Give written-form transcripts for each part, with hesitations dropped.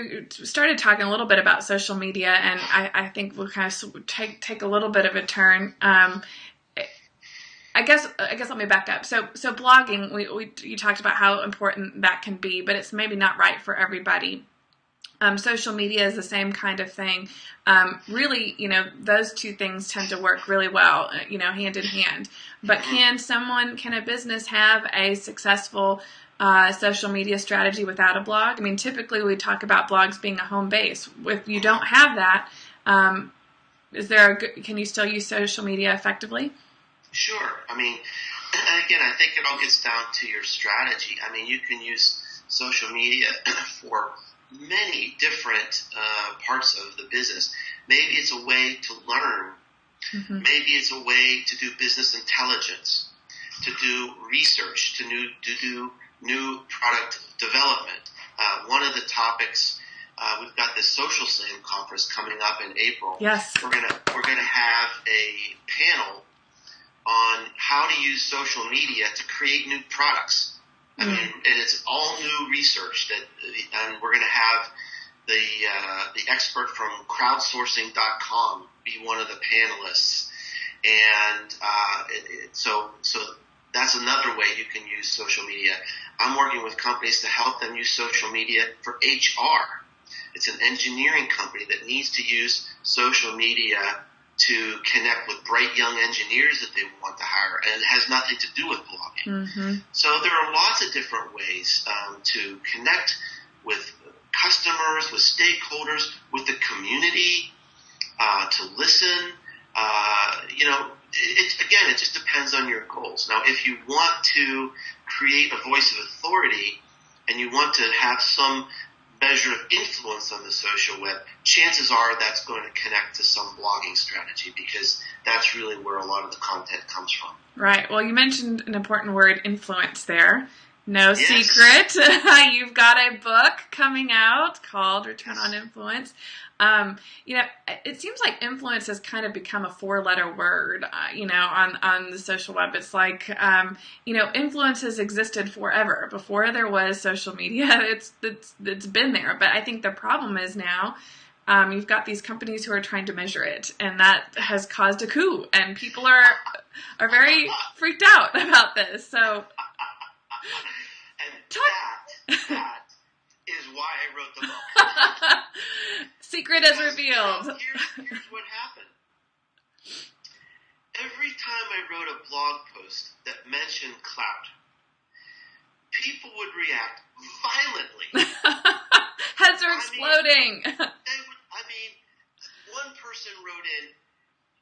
you started talking a little bit about social media, and I think we'll kind of take a little bit of a turn. I guess let me back up. So blogging, you talked about how important that can be, but it's maybe not right for everybody. Social media is the same kind of thing. Really, those two things tend to work really well, hand in hand. But can a business have a successful social media strategy without a blog? I mean, typically we talk about blogs being a home base. If you don't have that, can you still use social media effectively? Sure. I mean, again, I think it all gets down to your strategy. I mean, you can use social media for many different parts of the business. Maybe it's a way to learn. Mm-hmm. Maybe it's a way to do business intelligence, to do research, to do new product development. One of the topics, we've got this Social Slam conference coming up in April. Yes. We're gonna have a panel on how to use social media to create new products. I mean, and it's all new research and we're going to have the expert from crowdsourcing.com be one of the panelists. And so that's another way you can use social media. I'm working with companies to help them use social media for HR. It's an engineering company that needs to use social media to connect with bright young engineers that they want to hire, and it has nothing to do with blogging. Mm-hmm. So there are lots of different ways to connect with customers, with stakeholders, with the community, to listen. It just depends on your goals. Now, if you want to create a voice of authority and you want to have some measure of influence on the social web, chances are that's going to connect to some blogging strategy, because that's really where a lot of the content comes from. Right. Well, you mentioned an important word, influence, there. No secret. You've got a book coming out called Return on Influence. It seems like influence has kind of become a 4-letter word, on the social web. It's like, influence has existed forever. Before there was social media, it's been there. But I think the problem is now, you've got these companies who are trying to measure it, and that has caused a coup, and people are very freaked out about this. So, that is why I wrote the book. Secret is revealed. Here's what happened. Every time I wrote a blog post that mentioned cloud, people would react violently. Heads are exploding. One person wrote in,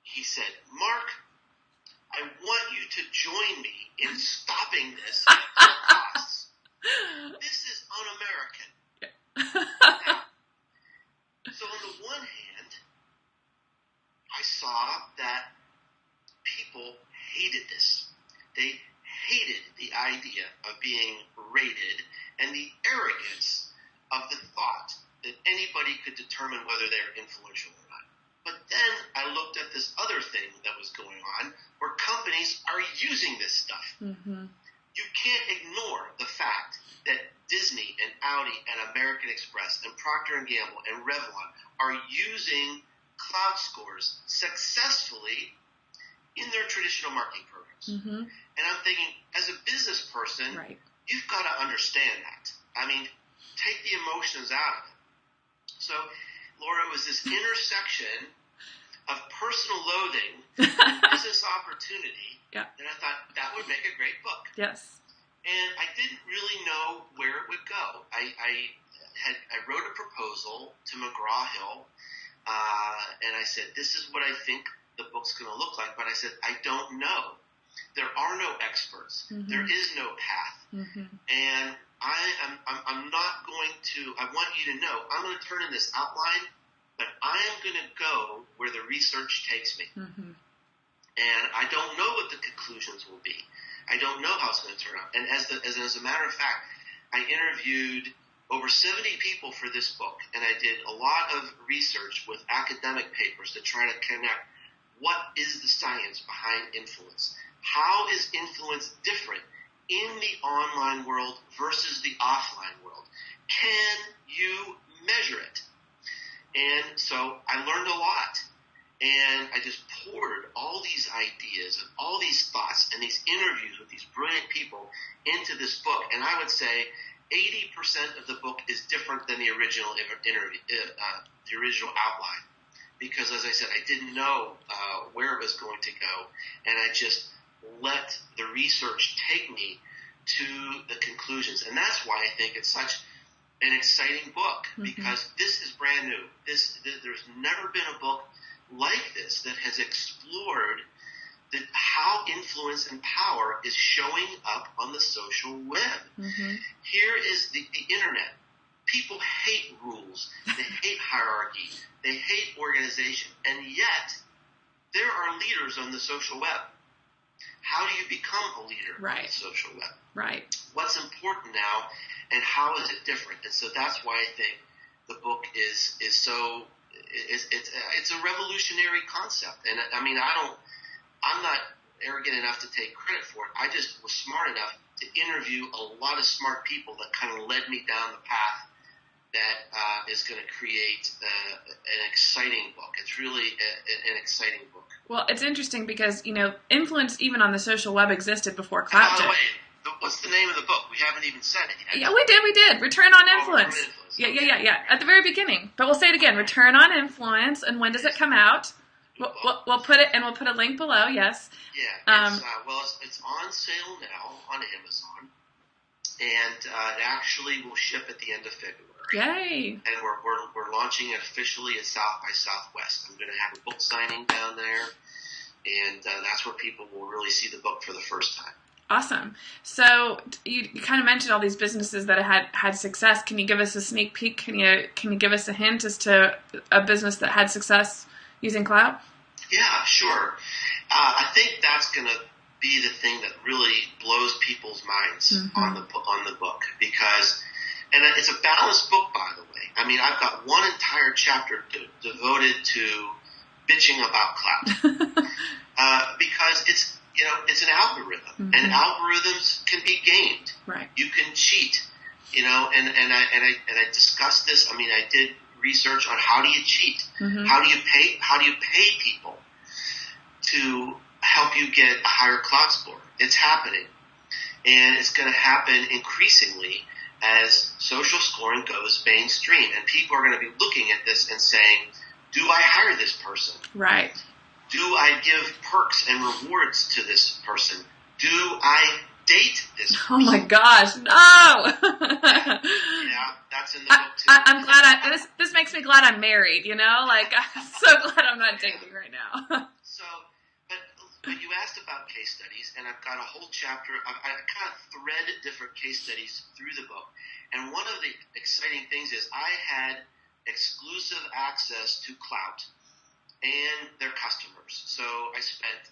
he said, "Mark, I want you to join me in stopping this at all costs. This is un-American." Yeah. So on the one hand, I saw that people hated this. They hated the idea of being rated and the arrogance of the thought that anybody could determine whether they're influential or not. But then I looked at this other thing that was going on where companies are using this stuff. Mm-hmm. You can't ignore the fact that Disney and Audi and American Express and Procter & Gamble and Revlon are using cloud scores successfully in their traditional marketing programs. Mm-hmm. And I'm thinking, as a business person, right, you've got to understand that. I mean, take the emotions out of it. So, Laura, it was this intersection of personal loathing and business opportunity that I thought that would make a great book. Yes. And I didn't really know where it would go. I wrote a proposal to McGraw-Hill, and I said, this is what I think the book's going to look like. But I said, I don't know. There are no experts. Mm-hmm. There is no path. Mm-hmm. And I'm not going to, I want you to know, I'm going to turn in this outline, but I am going to go where the research takes me. Mm-hmm. And I don't know what the conclusions will be. I don't know how it's going to turn out. And as a matter of fact, I interviewed over 70 people for this book, and I did a lot of research with academic papers to try to connect what is the science behind influence. How is influence different in the online world versus the offline world? Can you measure it. And so I learned a lot. And I just poured all these ideas and all these thoughts and these interviews with these brilliant people into this book. And I would say 80% of the book is different than the original interview, the original outline. Because, as I said, I didn't know where it was going to go. And I just let the research take me to the conclusions. And that's why I think it's such an exciting book, because this is brand new. There's never been a book like this that has explored how influence and power is showing up on the social web. Here is the internet. People hate rules. They hate hierarchy. They hate organization. And yet, there are leaders on the social web. How do you become a leader on the social web? Right. What's important now, and how is it different? And so that's why I think the book is so... It's a revolutionary concept, and I mean, I'm not arrogant enough to take credit for it. I just was smart enough to interview a lot of smart people that kind of led me down the path that is going to create an exciting book. It's really an exciting book. Well, it's interesting because, influence even on the social web existed before clout did. By the way, what's the name of the book? We haven't even said it yet. Yeah, we did. Return on Influence. Yeah. At the very beginning. But we'll say it again. Return on Influence. And when does it come out? We'll put it, and we'll put a link below. Yes. Yeah. It's on sale now on Amazon, and it actually will ship at the end of February. Yay! And we're launching it officially at South by Southwest. I'm going to have a book signing down there, and that's where people will really see the book for the first time. Awesome. So you kind of mentioned all these businesses that had success. Can you give us a sneak peek? Can you give us a hint as to a business that had success using clout? Yeah, sure. I think that's going to be the thing that really blows people's minds on the book, because, and it's a balanced book, by the way. I mean, I've got one entire chapter devoted to bitching about clout, because it's an algorithm, and algorithms can be gamed. Right. You can cheat, and I discussed this. I mean, I did research on how do you cheat, how do you pay people to help you get a higher clout score. It's happening, and it's going to happen increasingly as social scoring goes mainstream, and people are going to be looking at this and saying, "Do I hire this person? Right. Do I give perks and rewards to this person? Do I date this person?" Oh my gosh, no! Yeah, that's in the book too. I'm glad this makes me glad I'm married, Like, I'm so glad I'm not dating right now. But you asked about case studies, and I've got a whole chapter. I kind of thread different case studies through the book. And one of the exciting things is I had exclusive access to Clout and their customers. So I spent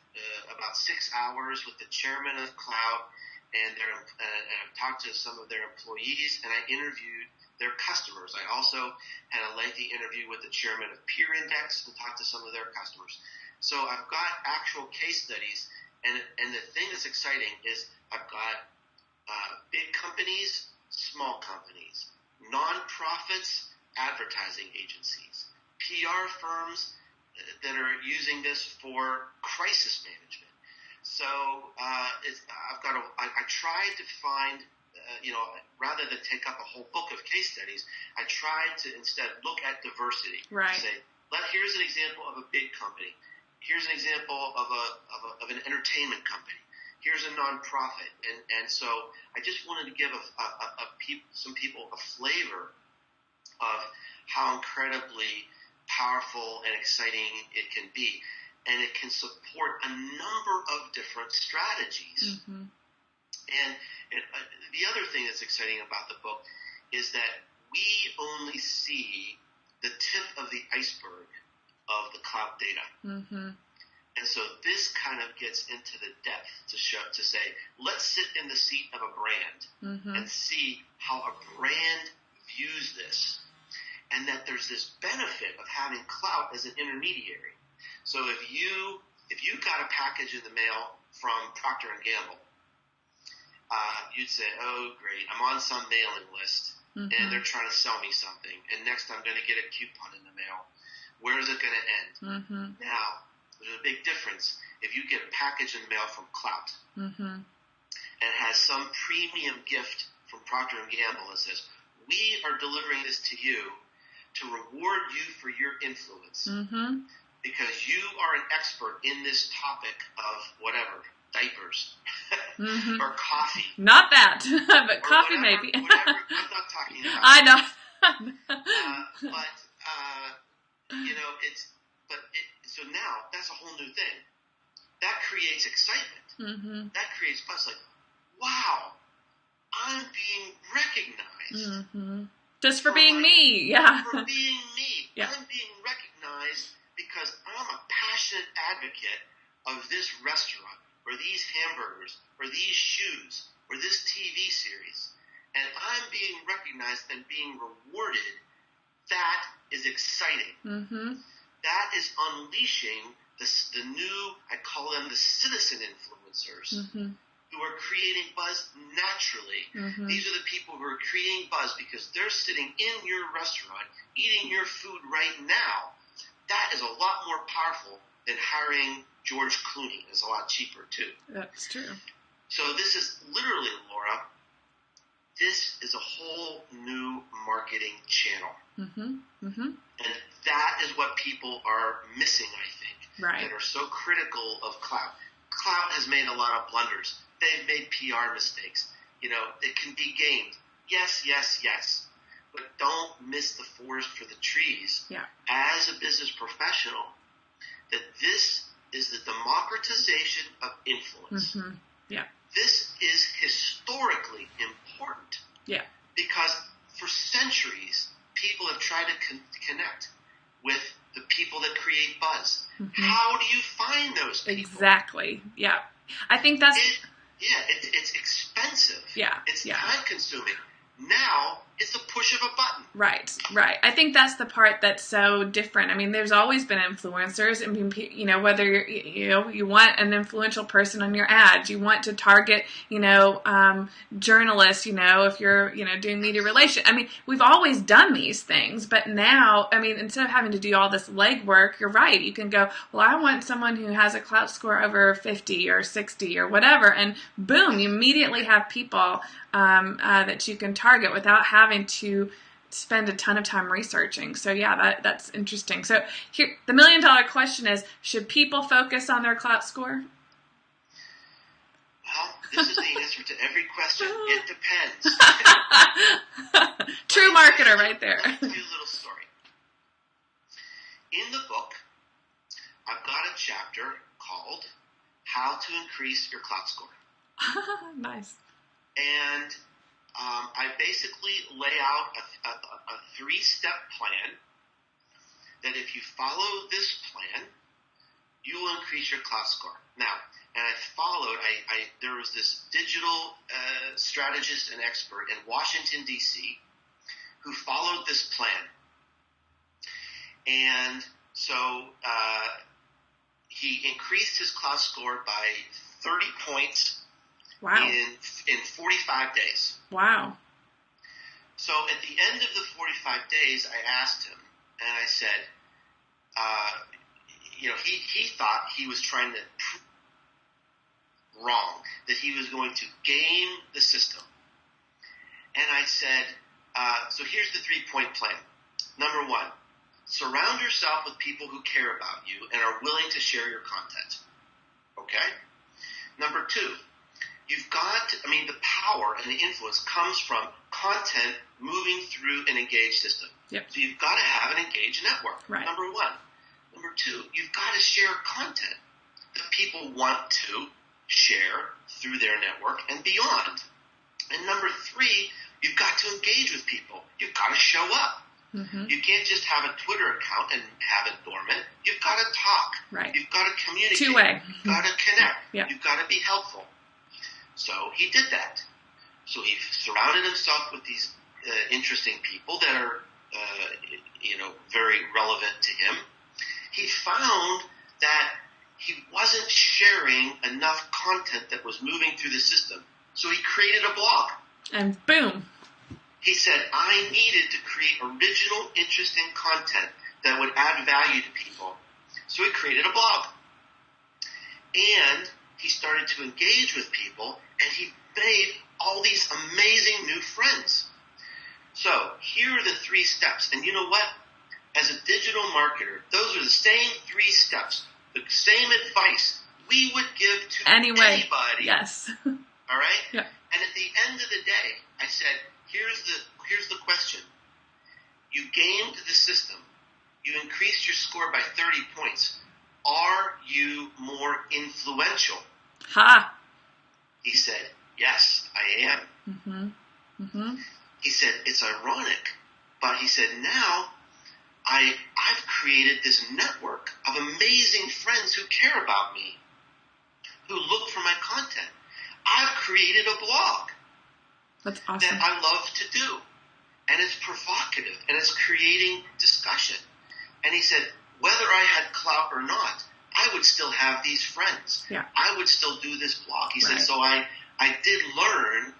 about 6 hours with the chairman of Clout, and I talked to some of their employees, and I interviewed their customers. I also had a lengthy interview with the chairman of Peer Index and talked to some of their customers. So I've got actual case studies, and the thing that's exciting is I've got big companies, small companies, nonprofits, advertising agencies, PR firms that are using this for crisis management. So I tried to find, rather than take up a whole book of case studies, I tried to instead look at diversity. Right. Say, here's an example of a big company. Here's an example of an entertainment company. Here's a nonprofit, and so I just wanted to give some people a flavor of how incredibly powerful and exciting it can be, and it can support a number of different strategies. And the other thing that's exciting about the book is that we only see the tip of the iceberg of the clout data. And so this kind of gets into the depth to say, let's sit in the seat of a brand and see how a brand views this, and that there's this benefit of having clout as an intermediary. So if you got a package in the mail from Procter & Gamble, you'd say, "Oh, great, I'm on some mailing list. and they're trying to sell me something, and next I'm going to get a coupon in the mail. Where is it going to end? Now, there's a big difference. If you get a package in the mail from Clout and it has some premium gift from Procter & Gamble that says, we are delivering this to you to reward you for your influence because you are an expert in this topic of whatever, diapers or coffee. Not that, but coffee whatever, maybe. Whatever. I'm not talking about I know. So now that's a whole new thing. That creates excitement. That creates buzz. Like, wow, I'm being recognized. Just for being me, yeah. For being me. Yeah. I'm being recognized because I'm a passionate advocate of this restaurant or these hamburgers or these shoes or this TV series. And I'm being recognized and being rewarded. That is exciting. That is unleashing the new, I call them the citizen influencers, who are creating buzz naturally. These are the people who are creating buzz because they're sitting in your restaurant, eating your food right now. That is a lot more powerful than hiring George Clooney. It's a lot cheaper, too. That's true. So this is literally, Laura, this is a whole new marketing channel. And that is what people are missing, I think, that are so critical of Clout. Clout has made a lot of blunders. They've made PR mistakes. You know, it can be gamed. Yes. But don't miss the forest for the trees. As a business professional, that this is the democratization of influence. This is historically important. Because for centuries, people have tried to connect with the people that create buzz. How do you find those people? Exactly. Yeah. I think that's... It's expensive. It's time-consuming. Now, it's a push of a button. Right. I think that's the part that's so different. I mean, there's always been influencers. I mean, you know, whether you want an influential person on your ads, you want to target, journalists, if you're, doing media relations. I mean, we've always done these things, but now, I mean, instead of having to do all this legwork, you're right. You can go, well, I want someone who has a Clout score over 50 or 60 or whatever, and boom, you immediately have people that you can target without having to spend a ton of time researching. So yeah, that's interesting. So here, the $1 million question is, should people focus on their Clout score? Well, this is the answer to every question. It depends. True marketer right there. Let me tell you a little story. In the book, I've got a chapter called How to Increase Your Clout Score. Nice. And I basically lay out a 3-step plan that if you follow this plan, you will increase your Clout score. Now, and there was this digital strategist and expert in Washington, D.C., who followed this plan. And so he increased his Clout score by 30 points. Wow. In 45 days. Wow. So at the end of the 45 days, I asked him, and I said, he thought he was trying to prove wrong, that he was going to game the system. And I said, so here's the 3-point plan. Number 1, surround yourself with people who care about you and are willing to share your content. Okay? Number 2, you've got the power and the influence comes from content moving through an engaged system. Yep. So you've got to have an engaged network. Right. Number 1. Number 2, you've got to share content that people want to share through their network and beyond. And number 3, you've got to engage with people. You've got to show up. You can't just have a Twitter account and have it dormant. You've got to talk. Right. You've got to communicate. Two-way. You've got to connect. Yeah. You've got to be helpful. So he did that. So he surrounded himself with these interesting people that are, very relevant to him. He found that he wasn't sharing enough content that was moving through the system. So he created a blog. And boom. He said, I needed to create original, interesting content that would add value to people. So he created a blog. And he started to engage with people, and he made all these amazing new friends. So here are the 3 steps. And you know what? As a digital marketer, those are the same 3 steps, the same advice we would give to anybody. Yes. All right? Yeah. And at the end of the day, I said, here's the question. You gamed the system. You increased your score by 30 points. Are you more influential? Ha! He said, yes, I am. Mm-hmm. Mm-hmm. He said, it's ironic, but he said, now I've created this network of amazing friends who care about me, who look for my content. I've created a blog. That's awesome. That I love to do. And it's provocative, and it's creating discussion. And he said, whether I had clout or not, I would still have these friends. Yeah. I would still do this blog. He said, so I did learn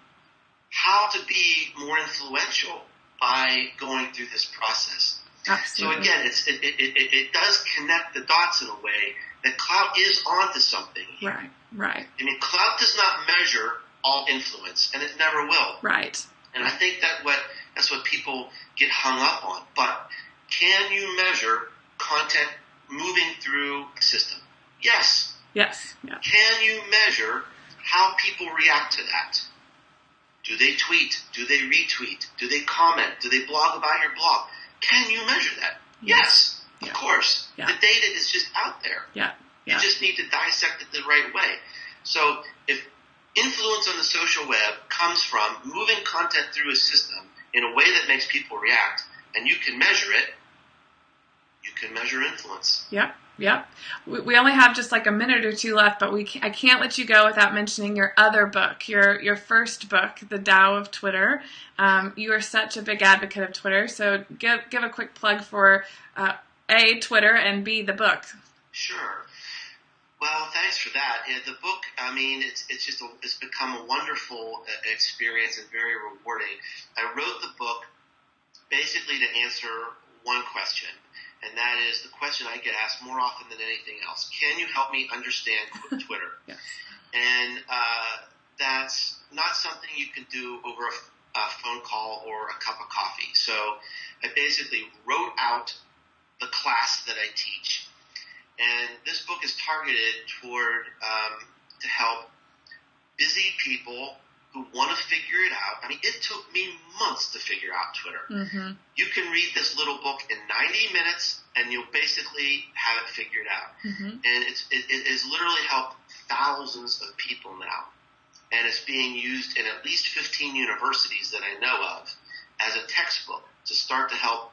how to be more influential by going through this process. Absolutely. So again, it does connect the dots in a way that clout is onto something here. Right. I mean, clout does not measure all influence, and it never will. Right. And I think that's what people get hung up on. But can you measure content moving through a system? Yes. Yes. Yeah. Can you measure how people react to that? Do they tweet? Do they retweet? Do they comment? Do they blog about your blog? Can you measure that? Yes. Of course. Yeah. The data is just out there. Yeah. You just need to dissect it the right way. So if influence on the social web comes from moving content through a system in a way that makes people react, and you can measure it, you can measure influence. Yep. We only have just like a minute or 2 left, but I can't let you go without mentioning your other book, your first book, The Tao of Twitter. You are such a big advocate of Twitter, so give a quick plug for A, Twitter, and B, the book. Sure. Well, thanks for that. Yeah, the book, I mean, it's become a wonderful experience and very rewarding. I wrote the book basically to answer one question, and that is the question I get asked more often than anything else. Can you help me understand Twitter? Yes. And that's not something you can do over a phone call or a cup of coffee. So I basically wrote out the class that I teach. And this book is targeted toward to help busy people who want to figure it out. I mean, it took me months to figure out Twitter. Mm-hmm. You can read this little book in 90 minutes, and you'll basically have it figured out. Mm-hmm. And it has literally helped thousands of people now. And it's being used in at least 15 universities that I know of as a textbook to start to help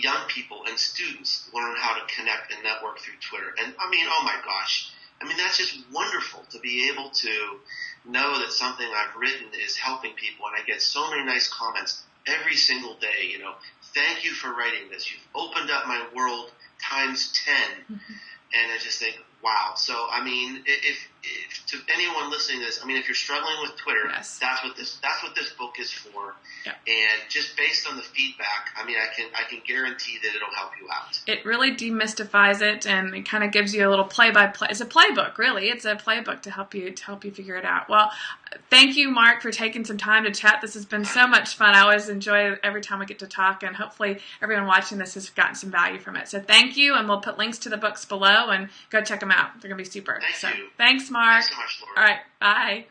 young people and students learn how to connect and network through Twitter. And I mean, oh my gosh, I mean, that's just wonderful to be able to know that something I've written is helping people. And I get so many nice comments every single day, you know, thank you for writing this. You've opened up my world times 10. Mm-hmm. And I just think, wow. So, I mean, if to anyone listening to this, I mean, if you're struggling with Twitter, yes, that's what this book is for. Yeah. And just based on the feedback, I mean, I can guarantee that it'll help you out. It really demystifies it, and it kind of gives you a little play-by-play. It's a playbook, really. It's a playbook to help you figure it out. Well, thank you, Mark, for taking some time to chat. This has been so much fun. I always enjoy every time we get to talk, and hopefully everyone watching this has gotten some value from it. So thank you, and we'll put links to the books below, and go check them out. They're going to be super. Thank you. Thanks, Mark. Thanks so much, Laura. All right, bye.